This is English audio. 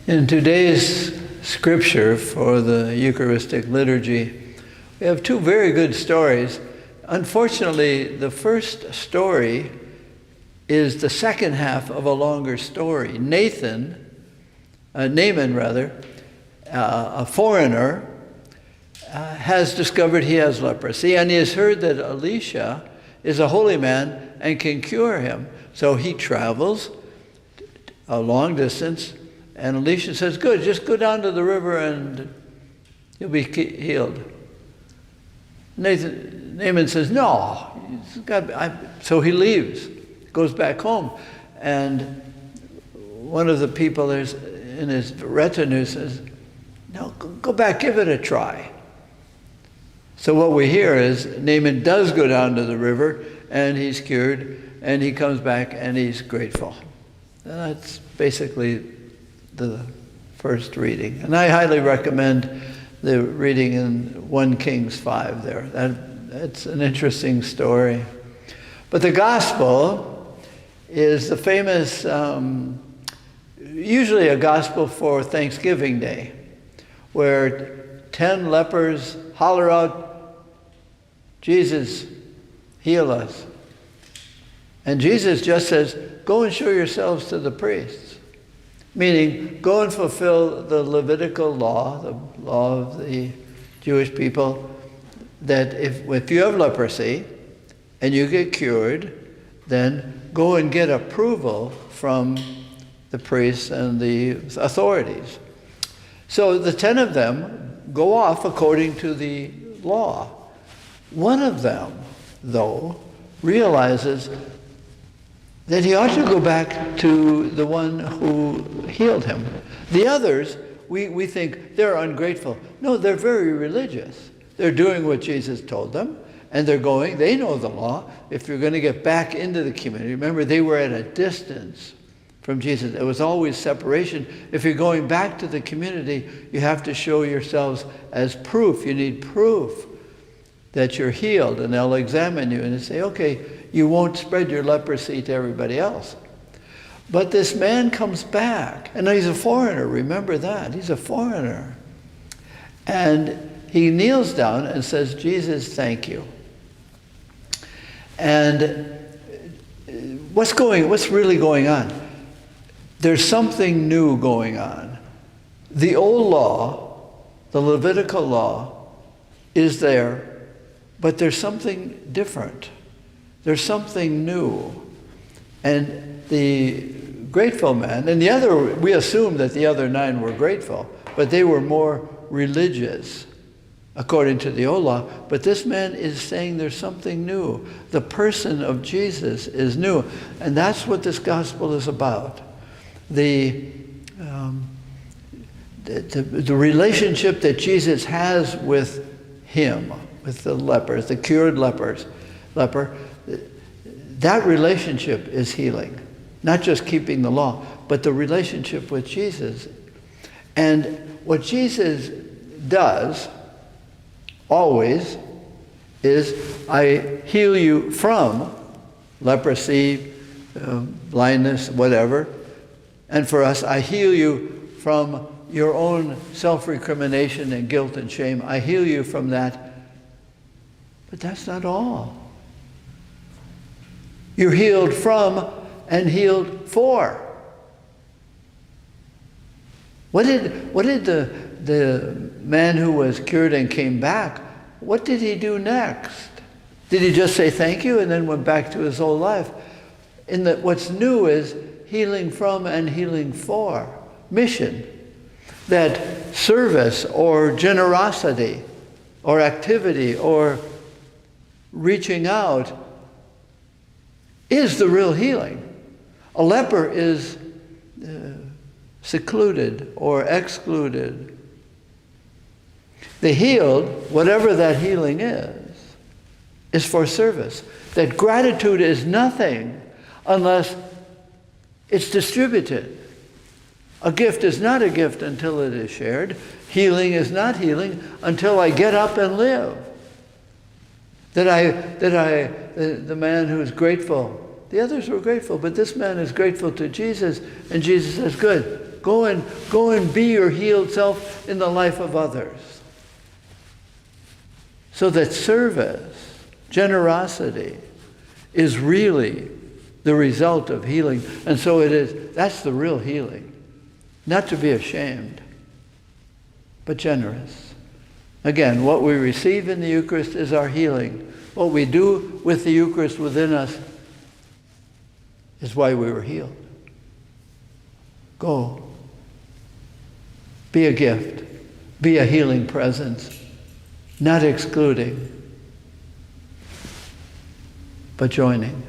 In today's scripture for the Eucharistic liturgy, we have two very good stories. Unfortunately, the first story is the second half of a longer story. Naaman, a foreigner, has discovered he has leprosy, and he has heard that Elisha is a holy man and can cure him. So he travels a long distance, and Elisha says, good, just go down to the river and you'll be healed. Naaman says, no. So he leaves, goes back home, and one of the people in his retinue says, no, go back, give it a try. So what we hear is Naaman does go down to the river, and he's cured, and he comes back, and he's grateful. And that's basically the first reading. And I highly recommend the reading in 1 Kings 5 there. That's an interesting story. But the gospel is the famous, usually a gospel for Thanksgiving Day, where 10 lepers holler out, Jesus, heal us. And Jesus just says, go and show yourselves to the priests. Meaning, go and fulfill the Levitical law, the law of the Jewish people, that if you have leprosy and you get cured, then go and get approval from the priests and the authorities. So the 10 of them go off according to the law. One of them, though, realizes that he ought to go back to the one who healed him. The others, we think they're ungrateful. No, they're very religious. They're doing what Jesus told them, and they're going, they know the law. If you're going to get back into the community, remember they were at a distance from Jesus. There was always separation. If you're going back to the community, you have to show yourselves as proof. You need proof that you're healed, and they'll examine you and they say, okay, you won't spread your leprosy to everybody else. But this man comes back, and he's a foreigner, remember that. He's a foreigner. And he kneels down and says, Jesus, thank you. And what's really going on? There's something new going on. The old law, the Levitical law, is there, but there's something different. There's something new. And the grateful man, and we assume that the other 9 were grateful, but they were more religious according to the old law. But this man is saying there's something new. The person of Jesus is new. And that's what this gospel is about. The relationship that Jesus has with him, with the lepers, the cured leper, that relationship is healing. Not just keeping the law, but the relationship with Jesus. And what Jesus does always is, I heal you from leprosy, blindness, whatever. And for us, I heal you from your own self-recrimination and guilt and shame. I heal you from that. But that's not all. You're healed from and healed for. What did the man who was cured and came back, what did he do next? Did he just say thank you and then went back to his old life? What's new is healing from and healing for. Mission. That service or generosity or activity or reaching out is the real healing. A leper is secluded or excluded. The healed, whatever that healing is for service. That gratitude is nothing unless it's distributed. A gift is not a gift until it is shared. Healing is not healing until I get up and live. The man who's grateful, the others were grateful, but this man is grateful to Jesus, and Jesus says, good, Go and be your healed self in the life of others. So that service, generosity, is really the result of healing. And so that's the real healing. Not to be ashamed, but generous. Again, what we receive in the Eucharist is our healing. What we do with the Eucharist within us is why we were healed. Go. Be a gift. Be a healing presence. Not excluding, but joining.